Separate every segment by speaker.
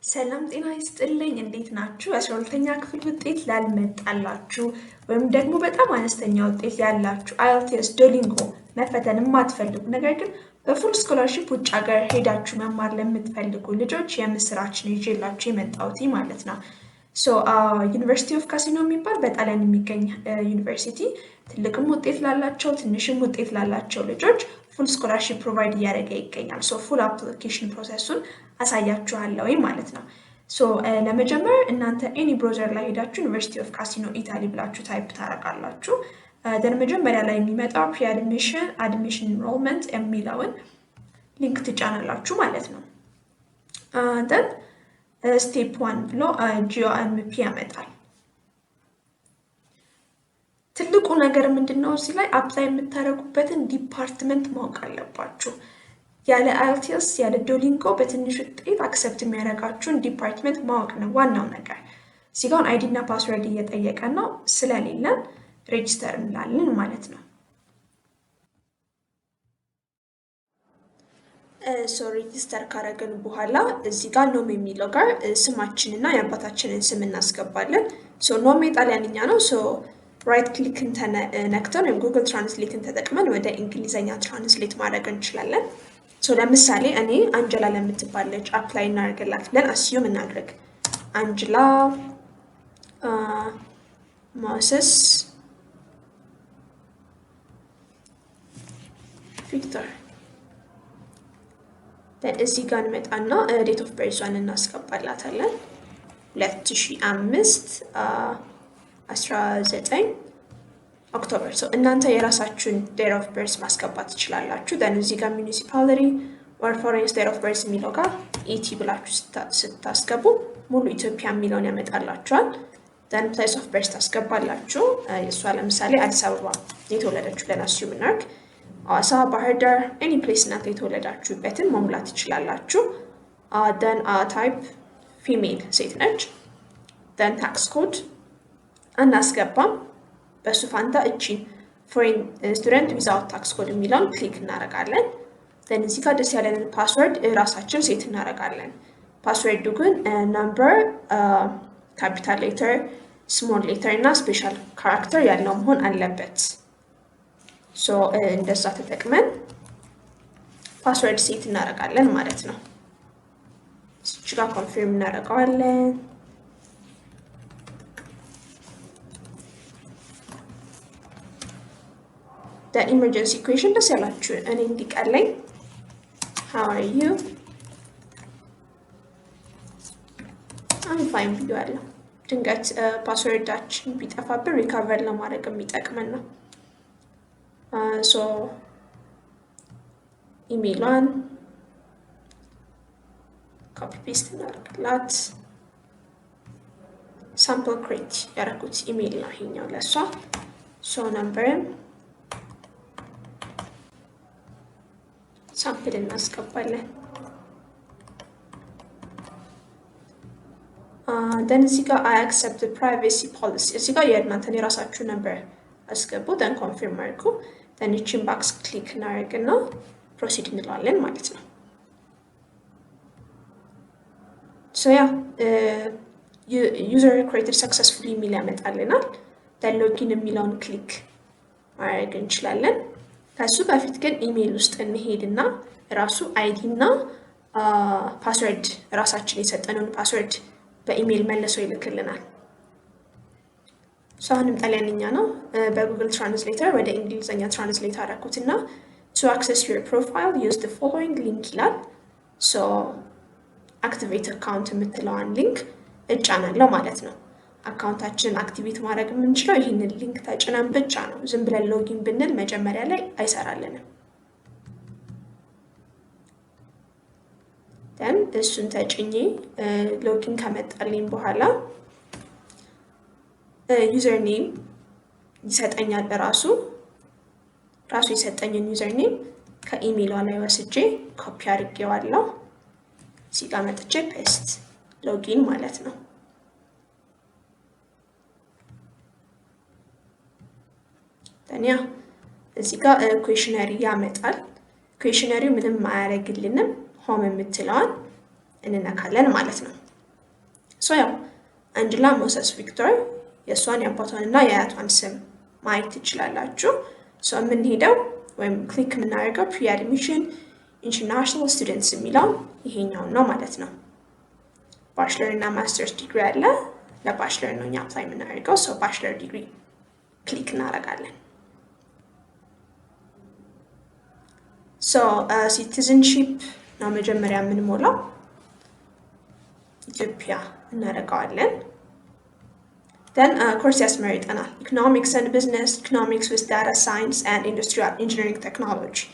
Speaker 1: ሰላም ጤና ይስጥልኝ እንዴት ናችሁ? 12ኛ ክፍል ውጤት ላልመጣላችሁ ወይም ደግሞ በጣም አነስተኛ ውጤት ያላችሁ አይኤልቲኤስ ዶሊንጎ መፈተን የማትፈልጉ ነገር ግን በፉል ስኮላርሺፕ ውጭ ሀገር ሄዳችሁ መማር ለምትፈልጉ ልጆች የምስራችን ይዤላችሁ የመጣሁት ማለት ነው። ዩኒቨርሲቲ ኦፍ ካሲኖ የሚባል በጣሊያን የሚገኝ ዩኒቨርሲቲ ትልቅም ውጤት ላላቸው ትንሽም ውጤት ላላቸው ልጆች ፉል ስኮላርሺፕ ፕሮቫይድ እያደረገ ይገኛል። ፉል አፕሊኬሽን ፕሮሰሱን አሳያችኋለሁ ማለት ነው። ለመጀመር እናንተ ኤኒ ብሮዘር ላይ ሄዳችሁ ዩኒቨርሲቲ ኦፍ ካሲኖ ኢታሊ ብላችሁ ታይፕ ታደርጋላችሁ። ደን መጀመሪያ ላይ የሚመጣው ፕሪ አድሚሽን ኢንሮልመንት የሚለውን ሊንክ ትጫናላችሁ ማለት ነው። ደን ስቴፕ 1 ብሎ ጂኦኤምፒ ያመጣል። ትልቁ ነገር ምንድነው? እዚህ ላይ አፕላይ የምታደርጉበትን ዲፓርትመንት ማወቅ አለባችሁ። ያለ አይኤልቲኤስ ያለ ዶሊንጎ በትንሽ ውጤት አክሰፕት የሚያደርጋችሁን ዲፓርትመንት ማወቅ ነው ዋናው ነገር። እዚህ ጋር አይዲ እና ፓስወርድ እየጠየቀ ነው፣ ስለሌለን ሬጅስተር እንላለን ማለት ነው። ሬጅስተር ካረግን በኋላ እዚህ ጋር ኖም የሚለው ጋር ስማችንና የአባታችንን ስም እናስገባለን። ኖም ጣሊያንኛ ነው። ራይት ክሊክን ነክተን ወይም ጉግል ትራንስሌትን ተጠቅመን ወደ እንግሊዘኛ ትራንስሌት ማድረግ እንችላለን። ለምሳሌ እኔ አንጀላ ለምትባለች አፕላይ እናደርግላት ብለን አስዩም እናድርግ። አንጀላ ሞሰስ ቪክተር እዚህ ጋር እንመጣና ዴት ኦፍ በርዟን እናስገባላታለን 2005 19 ኦክቶበር። እናንተ የራሳችሁን ዴት ኦፍ በርዝ ማስገባት ትችላላችሁ። ደን እዚህ ጋር ሚኒሲፓሊቲ ኦር ፎሬን ስቴት ኦፍ በርዝ የሚለው ጋር ኢቲ ብላችሁ ስታስገቡ ሙሉ ኢትዮጵያ የሚለውን ያመጣላችኋል። ደን ፕሌስ ኦፍ በርዝ ታስገባላችሁ። እሷ ለምሳሌ አዲስ አበባ የተወለደችሁ ብለን አስዩም እናድርግ። ሐዋሳ፣ ባህር ዳር ኤኒ ፕሌስ እናንተ የተወለዳችሁበትን መሙላት ትችላላችሁ። ደን ታይፕ ፊሜል ሴት ነች። ደን ታክስ ኮድ አናስገባም። በሱ ፋንታ እቺን ፎሬን ስቱደንት ዊዛውት ታክስ ኮድ የሚለውን ክሊክ እናደርጋለን። ደን እዚህ ጋር ደስ ያለንን ፓስወርድ ራሳችን ሴት እናደርጋለን። ፓስወርዱ ግን ነምበር፣ ካፒታል ሌተር፣ ስሞል ሌተር እና ስፔሻል ካራክተር ያለው መሆን አለበት። እንደዛ ተጠቅመን ፓስወርድ ሴት እናደርጋለን ማለት ነው። እዚህ ጋር ኮንፊርም እናደርገዋለን። ኢመርጀንሲ ኢኩዌሽን ደስ ያላችሁ እኔ እንዲቀለኝ how are you I'm fine ብያለሁ። ድንገት ፓስወርዳችን ቢጠፋብን ሪካቨር ለማድረግ የሚጠቅመን ነው። ኢሜይሏን ኮፒ ፔስት እናደርግላት። ሳምፕል ክሬት ያደረኩት ኢሜይል ነው ይሄኛው ለሷ። ነምበርን ሳምፕል እናስገባለን። ደን እዚህ ጋር አይ አክሰፕት ፕራይቬሲ ፖሊሲ እዚህ ጋር የእናንተን የራሳችሁ ነምበር አስገቡ። ደን ኮንፊርም አድርጉ። ደን ይቺን ባክስ ክሊክ እናደርግና ፕሮሲድ እንለዋለን ማለት ነው። ዩዘር ክሬትድ ሰክሰስፉሊ የሚል ያመጣልናል። ደን ሎጊን የሚለውን ክሊክ ማድረግ እንችላለን። ከሱ በፊት ግን ኢሜይል ውስጥ እንሄድና ራሱ አይዲ እና ፓስወርድ ራሳችን የሰጠነውን ፓስወርድ በኢሜይል መልሶ ይልክልናል። አሁንም ጣሊያንኛ ነው። በጉግል ትራንስሌተር ወደ እንግሊዘኛ ትራንስሌት አደረኩትና to access your profile use the following link ይላል። activate account የምትለዋን ሊንክ እጫናለሁ ማለት ነው። አካውንታችንን አክቲቬት ማድረግ የምንችለው ይህንን ሊንክ ተጭነን ብቻ ነው። ዝም ብለን ሎጊን ብንል መጀመሪያ ላይ አይሰራልንም። ደን እሱን ተጭኜ ሎጊን ከመጣልኝ በኋላ ዩዘር ኔም ይሰጠኛል። ራሱ የሰጠኝን ዩዘር ኔም ከኢሜይሏ ላይ ወስጄ ኮፒ አድርጌዋለሁ። እዚህ ጋር መጥቼ ፔስት ሎጊን ማለት ነው። ታዲያ እዚህ ጋር ኩዌሽነሪ ያመጣል። ኩዌሽነሪው ምንም አያደርግልንም። ሆም የምትለዋን እንነካለን ማለት ነው። ያው አንጅላ ሞሰስ ቪክቶር የእሷን የአባቷንና የአያቷን ስም ማየት ትችላላችሁ። የምንሄደው ወይም ክሊክ የምናደርገው ፕሪ አድሚሽን ኢንተርናሽናል ስቱደንትስ የሚለው ይሄኛውን ነው ማለት ነው። ባችለር እና ማስተርስ ዲግሪ አለ። ለባችለር ነው እኛ አፕላይ የምናደርገው። ባችለር ዲግሪ ክሊክ እናደርጋለን። ሲቲዝንሺፕ ነው መጀመሪያ የምንሞላው። ኢትዮጵያ እናደርገዋለን። then ኮርስ ያስመርጠናል። ኢኮኖሚክስ and business, economics with data science and industrial engineering technology.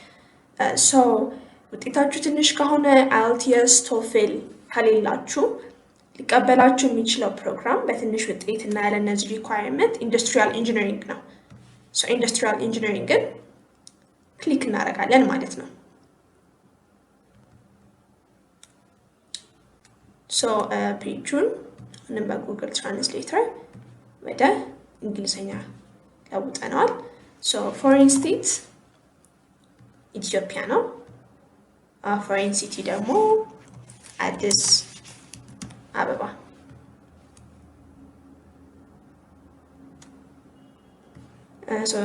Speaker 1: ውጤታችሁ ትንሽ ከሆነ IELTS ቶፍል ከሌላችሁ ሊቀበላችሁ የሚችለው ፕሮግራም በትንሽ ውጤት እና ያለ እነዚህ ሪኳየርመንት ኢንዱስትሪያል ኢንጂነሪንግ ነው። ኢንዱስትሪያል ኢንጂነሪንግን ክሊክ እናደርጋለን ማለት ነው። ፔጁን አሁንም በጉግል ትራንስሌተር ወደ እንግሊዝኛ ለውጠነዋል። ፎሬን ስቴት ኢትዮጵያ ነው። ፎሬን ሲቲ ደግሞ አዲስ አበባ።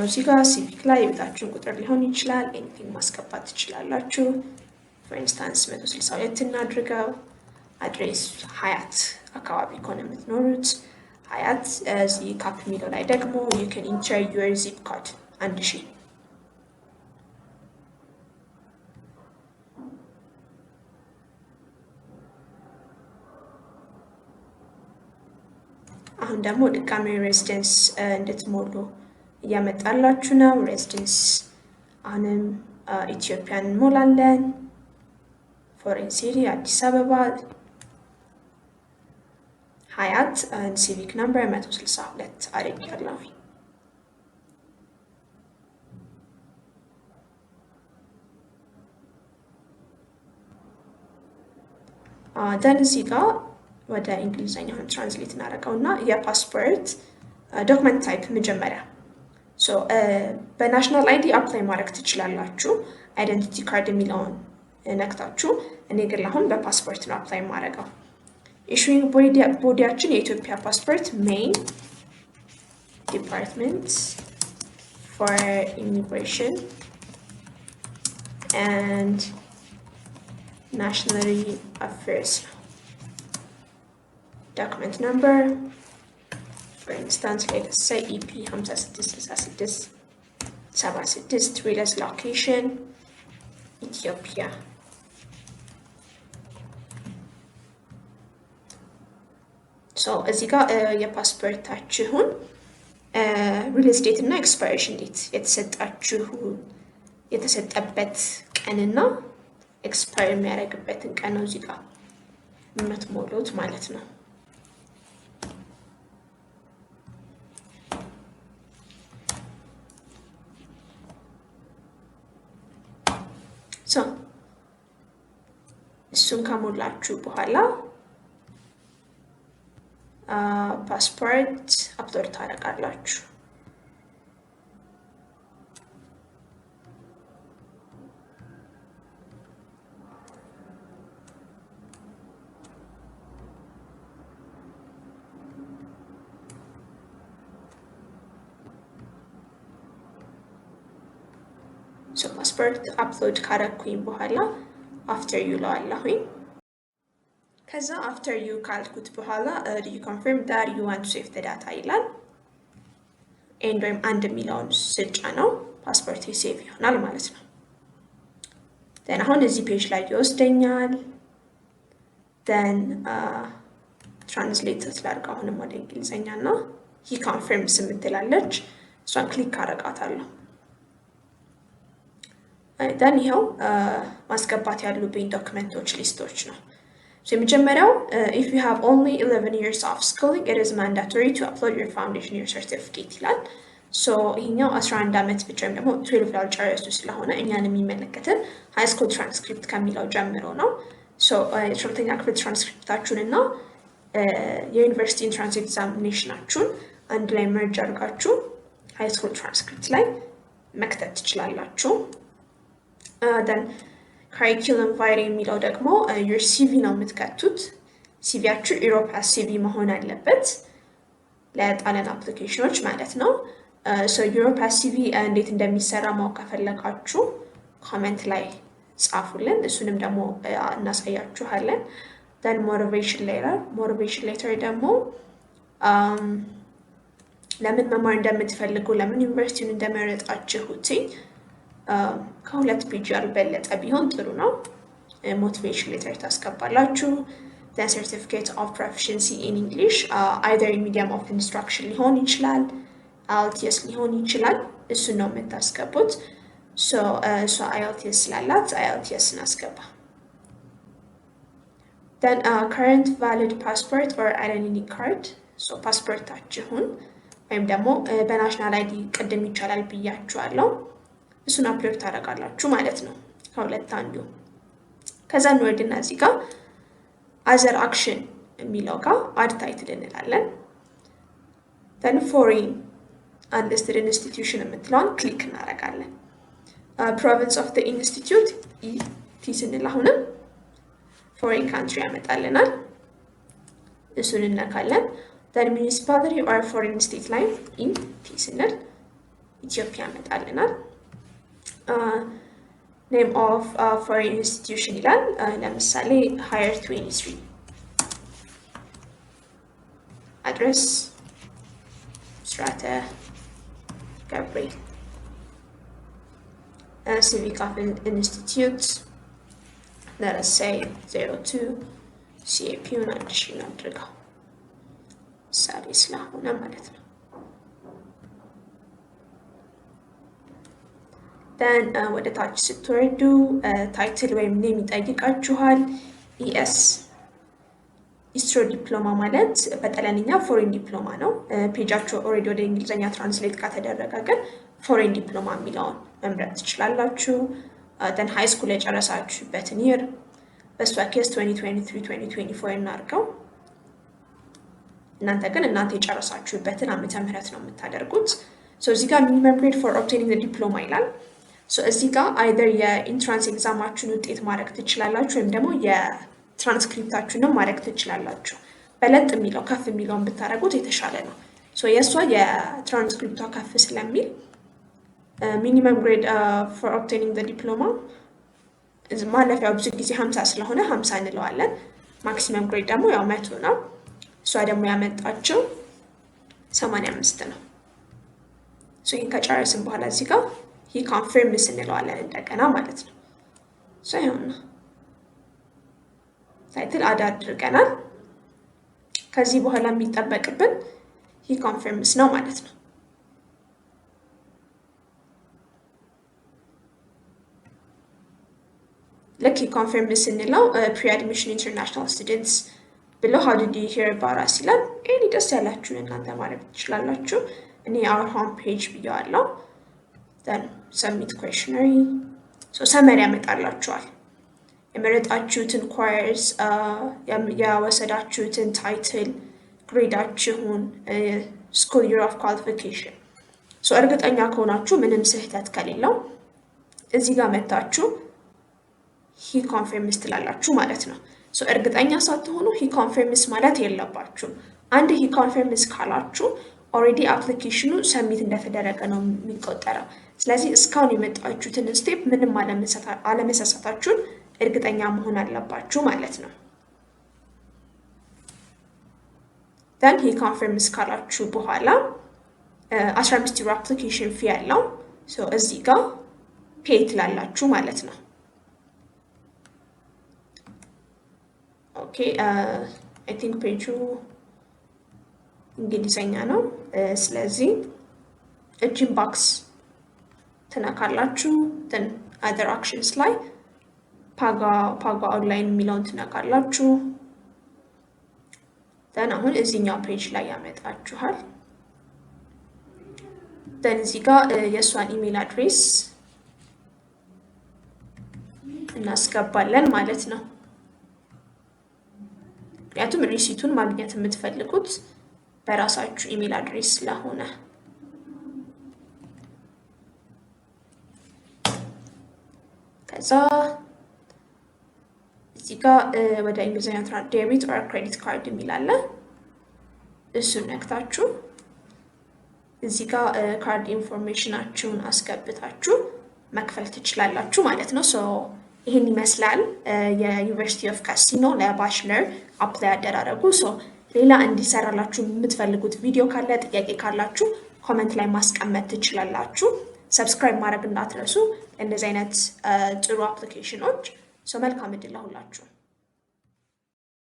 Speaker 1: እዚህ ጋር ሲቪክ ላይ የቤታችሁን ቁጥር ሊሆን ይችላል። ኤኒቲንግ ማስገባት ትችላላችሁ። ፎር ኢንስታንስ 162 እናድርገው። አድሬስ ሀያት አካባቢ ከሆነ የምትኖሩት ሀያት። እዚህ ካፕ የሚለው ላይ ደግሞ you can enter your zip code 1000። አሁን ደግሞ ድጋሚ ሬዚደንስ እንድትሞሉ እያመጣላችሁ ነው። ሬዚደንስ አሁንም ኢትዮጵያን እንሞላለን። ፎሬን ሲቲ አዲስ አበባ ሀያት ሲቪክ ነምበር 162 አድርጌያለሁ። ደን እዚህ ጋር ወደ እንግሊዝኛ ትራንስሌት እናደርገው እና የፓስፖርት ዶክመንት ታይፕ መጀመሪያ በናሽናል አይዲ አፕላይ ማድረግ ትችላላችሁ። አይደንቲቲ ካርድ የሚለውን ነክታችሁ። እኔ ግን አሁን በፓስፖርት ነው አፕላይ ማድረገው። ኢሹዊንግ ቦዲያችን የኢትዮጵያ ፓስፖርት ሜይን ዲፓርትመንት ፎር ኢሚግሬሽን ኤንድ ናሽናል አፌርስ ነው። ዶክመንት ነምበር for instance let's say EP 566676 release location Ethiopia. እዚህ ጋር የፓስፖርታችሁን ሪሊዝ ዴት እና ኤክስፓይሬሽን ዴት የተሰጠበት ቀንና ኤክስፓየር የሚያደርግበትን ቀን ነው እዚህ ጋር የምትሞሉት ማለት ነው። እሱን ከሞላችሁ በኋላ ፓስፖርት አፕሎድ ታደርጋላችሁ። ፓስፖርት አፕሎድ ካደረኩኝ በኋላ አፍተር ዩ ለዋለሁኝ። ከዛ አፍተር ዩ ካልኩት በኋላ ዱ ዩ ኮንፊርም ዳት ዩ ዋንት ቱ ሴቭ ዘ ዳታ ይላል። ኤንድ ወይም አንድ የሚለውን ስጫ ነው ፓስፖርት ሴቭ ይሆናል ማለት ነው። ደን አሁን እዚህ ፔጅ ላይ ይወስደኛል። ደን ትራንስሌት ስላድርገው አሁንም ወደ እንግሊዝኛ እና ሂ ኮንፊርምስ የምትላለች እሷን ክሊክ አደርጋታለሁ። ደን ይኸው ማስገባት ያሉብኝ ዶክመንቶች ሊስቶች ነው። የመጀመሪያው if you have only 11 years of schooling it is mandatory to upload your foundation year certificate ይላል። ይሄኛው 11 ዓመት ብቻ ወይም ደግሞ 12 ያልጨረሱ ስለሆነ እኛን የሚመለከትን ሃይ ስኩል ትራንስክሪፕት ከሚለው ጀምሮ ነው። የሁለተኛ ክፍል ትራንስክሪፕታችሁን እና የዩኒቨርሲቲ ኢንትራንስ ኤግዛሚኔሽናችሁን አንድ ላይ መርጅ አድርጋችሁ ሃይ ስኩል ትራንስክሪፕት ላይ መክተት ትችላላችሁ። then curriculum vitae የሚለው ደግሞ your CV ነው የምትከቱት። ሲቪያችሁ ኢሮፓስ ሲቪ መሆን አለበት ለጣሊያን አፕሊኬሽኖች ማለት ነው። ኢሮፓስ ሲቪ እንዴት እንደሚሰራ ማወቅ ከፈለጋችሁ ኮሜንት ላይ ጻፉልን፣ እሱንም ደግሞ እናሳያችኋለን። then motivation letter ደግሞ ለምን መማር እንደምትፈልጉ ለምን ዩኒቨርሲቲውን እንደመረጣችሁት ከሁለት ፔጅ ያልበለጠ ቢሆን ጥሩ ነው። ሞቲቬሽን ሌተር ታስገባላችሁ። then certificate of proficiency in English either in medium of instruction ሊሆን ይችላል IELTS ሊሆን ይችላል። እሱን ነው የምታስገቡት። so IELTS ስላላት IELTS እናስገባ። then current valid passport or identity card so ፓስፖርታችሁን ወይም ደግሞ በናሽናል አይዲ ቅድም ይቻላል ብያችኋለሁ። እሱን አፕሎድ ታደርጋላችሁ ማለት ነው ከሁለት አንዱ። ከዛ እንወርድና እዚህ ጋር other action የሚለው ጋር add title እንላለን። then foreign unlisted institution የምትለውን ክሊክ እናደርጋለን። province of the institute ኢቲ ስንል አሁንም foreign country ያመጣልናል። እሱን እነካለን። then municipality or foreign state ላይ ኢቲ ስንል ኢትዮጵያ ያመጣልናል። name of foreign institution ይላል። ለምሳሌ higher 23 address strata Gabriel civic institute let us say 02 CAP ናድሽን አድርገው ሳሪ ስለሆነ ማለት ነው። then ወደ ታች ስትወርዱ ታይትል ወይም ኔም ይጠይቃችኋል። ኢኤስ ኢስትሮ ዲፕሎማ ማለት በጣሊያንኛ ፎሬን ዲፕሎማ ነው። ፔጃችሁ ኦልሬዲ ወደ እንግሊዝኛ ትራንስሌት ከተደረገ ግን ፎሬን ዲፕሎማ የሚለውን መምረጥ ትችላላችሁ። then ሃይ ስኩል የጨረሳችሁበትን ይር በሷ ኬስ 2023 2024 እናድርገው። እናንተ የጨረሳችሁበትን ዓመተ ምህረት ነው የምታደርጉት። እዚህ ጋር ሚኒመም ግሬድ for obtaining the diploma ይላል። እዚህ ጋር either የኢንትራንስ ኤግዛማችሁን ውጤት ማድረግ ትችላላችሁ ወይም ደግሞ የትራንስክሪፕታችሁንም ማድረግ ትችላላችሁ። በለጥ የሚለው ከፍ የሚለውን ብታደርጉት የተሻለ ነው። የእሷ የትራንስክሪፕቷ ከፍ ስለሚል ሚኒመም ግሬድ for obtaining the diploma ማለፊያው ብዙ ጊዜ 50 ስለሆነ 50 እንለዋለን። ማክሲመም ግሬድ ደግሞ ያው 100 ነው። እሷ ደግሞ ያመጣችው 85 ነው። ይህን ከጨረስን በኋላ እዚህ ጋር he confirms እንለዋለን እንደገና ማለት ነው። ይሁን ታይትል አድ አድርገናል። ከዚህ በኋላ የሚጠበቅብን he confirms ነው ማለት ነው። ልክ he confirms እንለው pre-admission international students ብሎ how did you hear about us ይላል። እኔ ደስ ያላችሁን እናንተ ማለት ትችላላችሁ። እኔ our home page ብያለሁ። then submit questionnaire ሰመሪ ያመጣላችኋል። የመረጣችሁትን course ያወሰዳችሁትን title ግሬዳችሁን school year of qualification እርግጠኛ ከሆናችሁ ምንም ስህተት ከሌለው እዚህ ጋር መጣችሁ he confirms ትላላችሁ ማለት ነው። እርግጠኛ ሳትሆኑ he confirms ማለት የለባችሁ። አንድ he confirms ካላችሁ already application ሰሚት እንደተደረገ ነው የሚቆጠረው። ስለዚህ እስካሁን የመጣችሁትን ስቴፕ ምንም አለመሳሳታችሁን እርግጠኛ መሆን አለባችሁ ማለት ነው። then he confirms ካላችሁ በኋላ 15 ዩሮ application fee ያለው እዚህ ጋር pay ትላላችሁ ማለት ነው። ኦኬ I think ፔጁ እንግሊዘኛ ነው። ስለዚህ እቺን ባክስ ትነካላችሁ። then other actions ላይ ፓጋ ኦንላይን የሚለውን ትነካላችሁ። then አሁን እዚህኛው ፔጅ ላይ ያመጣችኋል። then እዚህ ጋር የሷን ኢሜል አድሬስ እናስገባለን ማለት ነው። ምክንያቱም ሪሲቱን ማግኘት የምትፈልጉት በራሳችሁ ኢሜል አድሬስ ስለሆነ ከዛ እዚህ ጋር ወደ እንግሊዝኛ ዴቢት ኦር ክሬዲት ካርድ የሚላለ እሱን ነክታችሁ እዚህ ጋር ካርድ ኢንፎርሜሽናችሁን አስገብታችሁ መክፈል ትችላላችሁ ማለት ነው። ሶ ይሄን ይመስላል የዩኒቨርሲቲ ኦፍ ካሲኖ ለባችለር አፕላይ ያደረጉ። ሶ ሌላ እንዲሰራላችሁ የምትፈልጉት ቪዲዮ ካለ ጥያቄ ካላችሁ ኮሜንት ላይ ማስቀመጥ ትችላላችሁ። ሰብስክራይብ ማድረግ እንዳትረሱ እንደዚህ አይነት ጥሩ አፕሊኬሽኖች። ሶ መልካም እድል ለሁላችሁ።